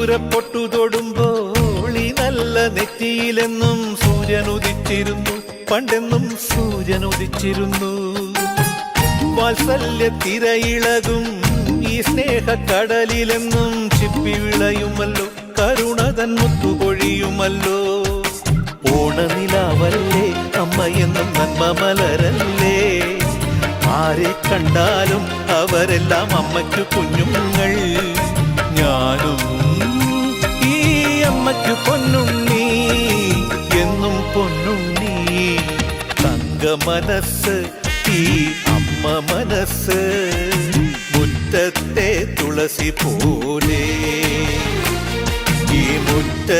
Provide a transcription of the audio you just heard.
സിന്ദൂരപ്പൊട്ടു തൊടുമ്പോൾ ഈ നല്ല നെറ്റിയിലെന്നും സൂര്യൻ ഉദിച്ചിരുന്നു, പണ്ടെന്നും സൂര്യൻ ഉദിച്ചിരുന്നു. വാത്സല്യ തിരയിളകും ഈ സ്നേഹക്കടലിലെന്നും ചിപ്പി വിളയുമല്ലോ, കരുണതൻ മുത്തുപൊഴിയുമല്ലോ. ഓണനിലാവല്ലേ അമ്മയെന്നും നന്മ മലരല്ലേ, ആരെ കണ്ടാലും അവരെല്ലാം അമ്മയ്ക്കു കുഞ്ഞുങ്ങൾ. ഞാനും ഈ അമ്മയ്ക്കു പൊന്നുണ്ണി, എന്നും പൊന്നുണ്ണി. തങ്ക മനസ്സ് ഈ അമ്മ മനസ്സ്, മുറ്റത്തെ തുളസി പോലെ ഈ മുറ്റ